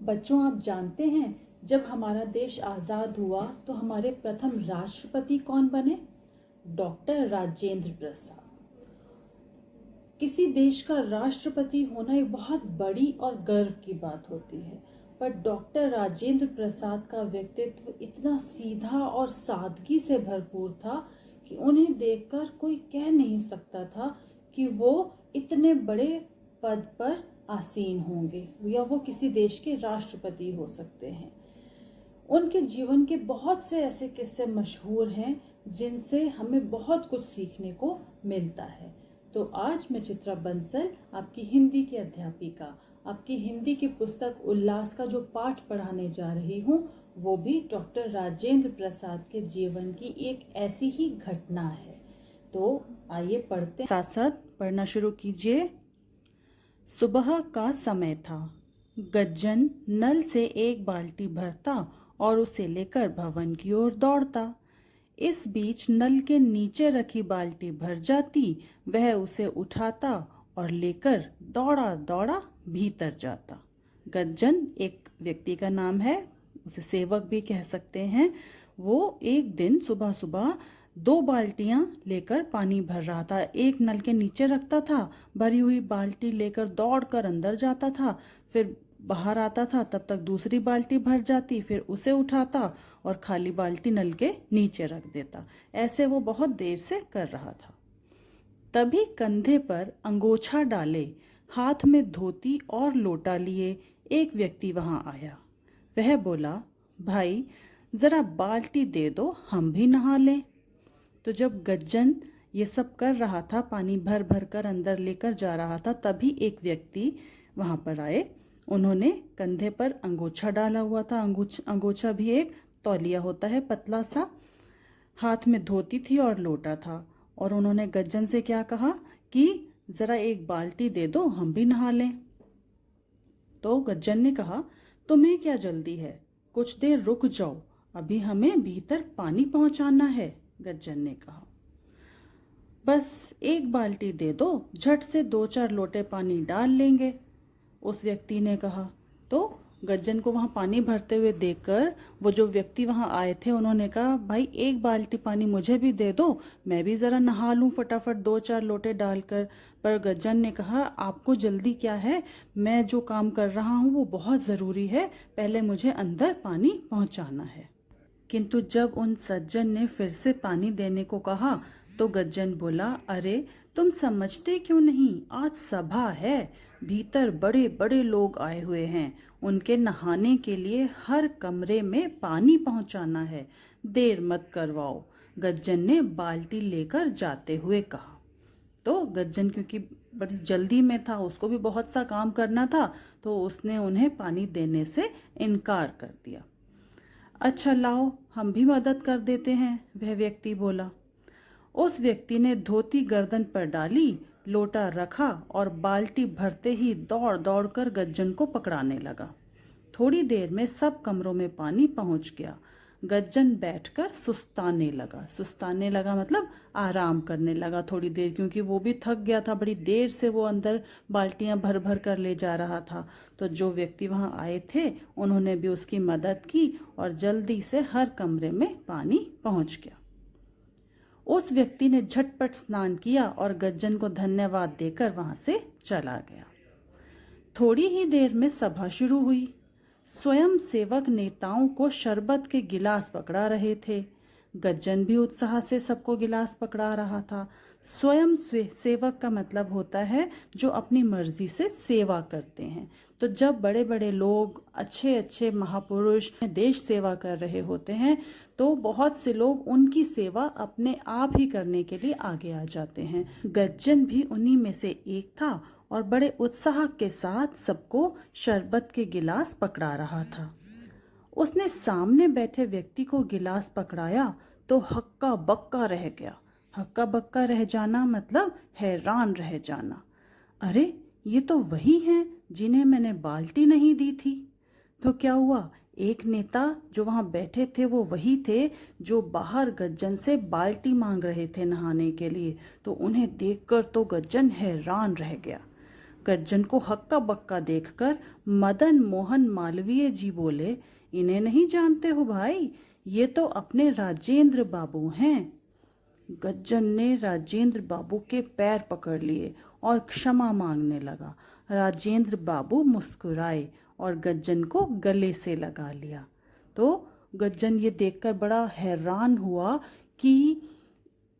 बच्चों, आप जानते हैं जब हमारा देश आज़ाद हुआ तो हमारे प्रथम राष्ट्रपति कौन बने? डॉक्टर राजेंद्र प्रसाद। किसी देश का राष्ट्रपति होना एक बहुत बड़ी और गर्व की बात होती है, पर डॉक्टर राजेंद्र प्रसाद का व्यक्तित्व इतना सीधा और सादगी से भरपूर था कि उन्हें देखकर कोई कह नहीं सकता था कि वो इतने बड़े पद पर आसीन होंगे या वो किसी देश के राष्ट्रपति हो सकते हैं। उनके जीवन के बहुत से ऐसे किस्से मशहूर हैं जिनसे हमें बहुत कुछ सीखने को मिलता है। तो आज मैं चित्रा बंसल, आपकी हिंदी की अध्यापिका, आपकी हिंदी की पुस्तक उल्लास का जो पाठ पढ़ाने जा रही हूँ वो भी डॉक्टर राजेंद्र प्रसाद के जीवन की एक ऐसी ही घटना है। तो आइए पढ़ते, साथ साथ पढ़ना शुरू कीजिए। सुबह का समय था। गज्जन नल से एक बाल्टी भरता और उसे लेकर भवन की ओर दौड़ता। इस बीच नल के नीचे रखी बाल्टी भर जाती, वह उसे उठाता और लेकर दौड़ा दौड़ा भीतर जाता। गज्जन एक व्यक्ति का नाम है, उसे सेवक भी कह सकते हैं। वो एक दिन सुबह सुबह 2 बाल्टियां लेकर पानी भर रहा था। एक नल के नीचे रखता था, भरी हुई बाल्टी लेकर दौड़कर अंदर जाता था, फिर बाहर आता था, तब तक दूसरी बाल्टी भर जाती, फिर उसे उठाता और खाली बाल्टी नल के नीचे रख देता। ऐसे वो बहुत देर से कर रहा था। तभी कंधे पर अंगोछा डाले, हाथ में धोती और लोटा लिए एक व्यक्ति वहां आया। वह बोला, भाई जरा बाल्टी दे दो, हम भी नहा लें। तो जब गज्जन ये सब कर रहा था, पानी भर भर कर अंदर लेकर जा रहा था, तभी एक व्यक्ति वहां पर आए। उन्होंने कंधे पर अंगोछा डाला हुआ था। अंगोछा भी एक तौलिया होता है, पतला सा। हाथ में धोती थी और लोटा था। और उन्होंने गज्जन से क्या कहा कि जरा एक बाल्टी दे दो, हम भी नहा लें। तो गज्जन ने कहा, तुम्हें क्या जल्दी है, कुछ देर रुक जाओ, अभी हमें भीतर पानी पहुंचाना है। गज्जन ने कहा, बस एक बाल्टी दे दो, झट से 2-4 लोटे पानी डाल लेंगे, उस व्यक्ति ने कहा। तो गज्जन को वहां पानी भरते हुए देखकर वो जो व्यक्ति वहां आए थे उन्होंने कहा, भाई एक बाल्टी पानी मुझे भी दे दो, मैं भी जरा नहा लूं फटाफट 2-4 लोटे डालकर। पर गज्जन ने कहा, आपको जल्दी क्या है, मैं जो काम कर रहा हूं वो बहुत जरूरी है, पहले मुझे अंदर पानी पहुंचाना है। किंतु जब उन सज्जन ने फिर से पानी देने को कहा तो गज्जन बोला, अरे तुम समझते क्यों नहीं, आज सभा है, भीतर बड़े बड़े लोग आए हुए हैं, उनके नहाने के लिए हर कमरे में पानी पहुंचाना है, देर मत करवाओ, गज्जन ने बाल्टी लेकर जाते हुए कहा। तो गज्जन क्योंकि बड़ी जल्दी में था, उसको भी बहुत सा काम करना था, तो उसने उन्हें पानी देने से इनकार कर दिया। अच्छा लाओ, हम भी मदद कर देते हैं, वह व्यक्ति बोला। उस व्यक्ति ने धोती गर्दन पर डाली, लोटा रखा और बाल्टी भरते ही दौड़ दौड़ कर गज्जन को पकड़ाने लगा। थोड़ी देर में सब कमरों में पानी पहुंच गया। गज्जन बैठकर सुस्ताने लगा मतलब आराम करने लगा थोड़ी देर, क्योंकि वो भी थक गया था, बड़ी देर से वो अंदर बाल्टियां भर भर कर ले जा रहा था। तो जो व्यक्ति वहां आए थे उन्होंने भी उसकी मदद की और जल्दी से हर कमरे में पानी पहुंच गया। उस व्यक्ति ने झटपट स्नान किया और गज्जन को धन्यवाद देकर वहां से चला गया। थोड़ी ही देर में सभा शुरू हुई। स्वयं सेवक नेताओं को शरबत के गिलास पकड़ा रहे थे। गज्जन भी उत्साह से सबको गिलास पकड़ा रहा था। स्वयं सेवक का मतलब होता है जो अपनी मर्जी से सेवा करते हैं। तो जब बड़े बड़े लोग, अच्छे अच्छे महापुरुष देश सेवा कर रहे होते हैं तो बहुत से लोग उनकी सेवा अपने आप ही करने के लिए आगे आ जाते हैं। गज्जन भी उन्हीं में से एक था और बड़े उत्साह के साथ सबको शरबत के गिलास पकड़ा रहा था। उसने सामने बैठे व्यक्ति को गिलास पकड़ाया तो हक्का बक्का रह गया। हक्का बक्का रह जाना मतलब हैरान रह जाना। अरे ये तो वही हैं जिन्हें मैंने बाल्टी नहीं दी थी। तो क्या हुआ, एक नेता जो वहां बैठे थे वो वही थे जो बाहर गज्जन से बाल्टी मांग रहे थे नहाने के लिए। तो उन्हें देखकर तो गज्जन हैरान रह गया। गज्जन को हक्का बक्का देखकर मदन मोहन मालवीय जी बोले, इन्हें नहीं जानते हो भाई, ये तो अपने राजेंद्र बाबू हैं। गज्जन ने राजेंद्र बाबू के पैर पकड़ लिए और क्षमा मांगने लगा। राजेंद्र बाबू मुस्कुराए और गज्जन को गले से लगा लिया। तो गज्जन ये देखकर बड़ा हैरान हुआ कि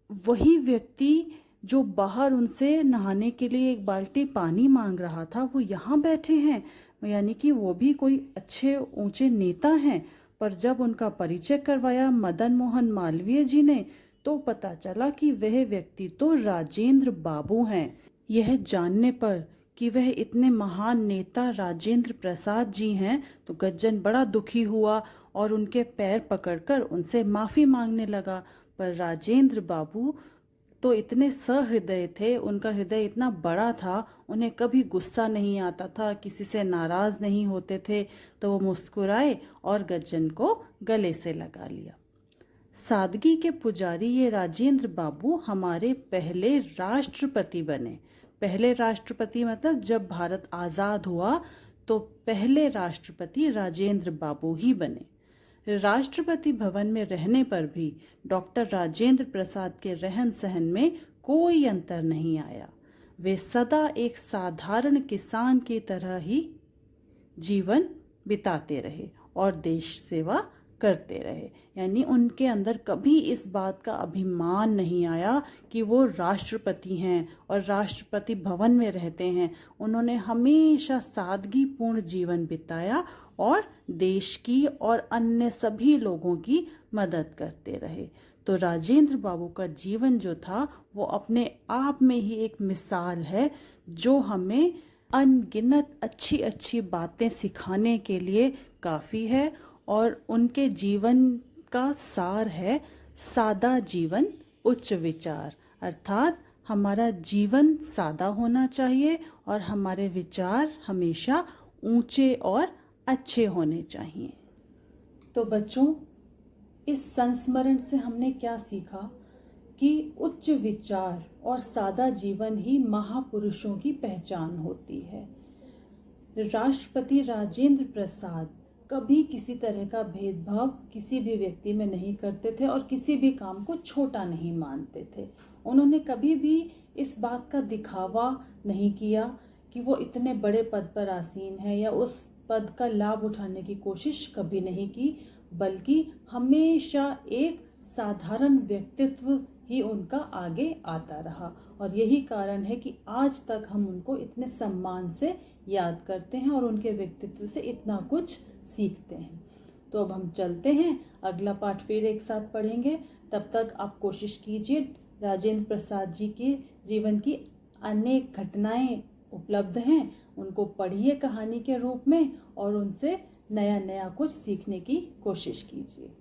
वही व्यक्ति जो बाहर उनसे नहाने के लिए एक बाल्टी पानी मांग रहा था, वो यहाँ बैठे हैं, यानी कि वो भी कोई अच्छे ऊंचे नेता हैं। पर जब उनका परिचय करवाया मदन मोहन मालवीय जी ने, तो पता चला कि वह व्यक्ति तो राजेंद्र बाबू हैं। यह जानने पर कि वह इतने महान नेता राजेंद्र प्रसाद जी हैं, तो गज्जन बड़ा दुखी हुआ और उनके पैर पकड़कर उनसे माफ़ी मांगने लगा। पर राजेंद्र बाबू तो इतने सहृदय थे, उनका हृदय इतना बड़ा था, उन्हें कभी गुस्सा नहीं आता था, किसी से नाराज़ नहीं होते थे। तो वो मुस्कुराए और गज्जन को गले से लगा लिया। सादगी के पुजारी ये राजेंद्र बाबू हमारे पहले राष्ट्रपति बने। पहले राष्ट्रपति मतलब जब भारत आज़ाद हुआ तो पहले राष्ट्रपति राजेंद्र बाबू ही बने। राष्ट्रपति भवन में रहने पर भी डॉक्टर राजेंद्र प्रसाद के रहन सहन में कोई अंतर नहीं आया। वे सदा एक साधारण किसान की तरह ही जीवन बिताते रहे और देश सेवा करते रहे। यानी उनके अंदर कभी इस बात का अभिमान नहीं आया कि वो राष्ट्रपति हैं और राष्ट्रपति भवन में रहते हैं। उन्होंने हमेशा सादगीपूर्ण जीवन बिताया और देश की और अन्य सभी लोगों की मदद करते रहे। तो राजेंद्र बाबू का जीवन जो था वो अपने आप में ही एक मिसाल है, जो हमें अनगिनत अच्छी अच्छी बातें सिखाने के लिए काफ़ी है। और उनके जीवन का सार है सादा जीवन उच्च विचार, अर्थात हमारा जीवन सादा होना चाहिए और हमारे विचार हमेशा ऊंचे और अच्छे होने चाहिए। तो बच्चों, इस संस्मरण से हमने क्या सीखा कि उच्च विचार और सादा जीवन ही महापुरुषों की पहचान होती है। राष्ट्रपति राजेंद्र प्रसाद कभी किसी तरह का भेदभाव किसी भी व्यक्ति में नहीं करते थे और किसी भी काम को छोटा नहीं मानते थे। उन्होंने कभी भी इस बात का दिखावा नहीं किया कि वो इतने बड़े पद पर आसीन है, या उस पद का लाभ उठाने की कोशिश कभी नहीं की, बल्कि हमेशा एक साधारण व्यक्तित्व ही उनका आगे आता रहा। और यही कारण है कि आज तक हम उनको इतने सम्मान से याद करते हैं और उनके व्यक्तित्व से इतना कुछ सीखते हैं। तो अब हम चलते हैं, अगला पाठ फिर एक साथ पढ़ेंगे। तब तक आप कोशिश कीजिए, राजेंद्र प्रसाद जी के जीवन की अनेक घटनाएं उपलब्ध हैं, उनको पढ़िए कहानी के रूप में और उनसे नया नया कुछ सीखने की कोशिश कीजिए।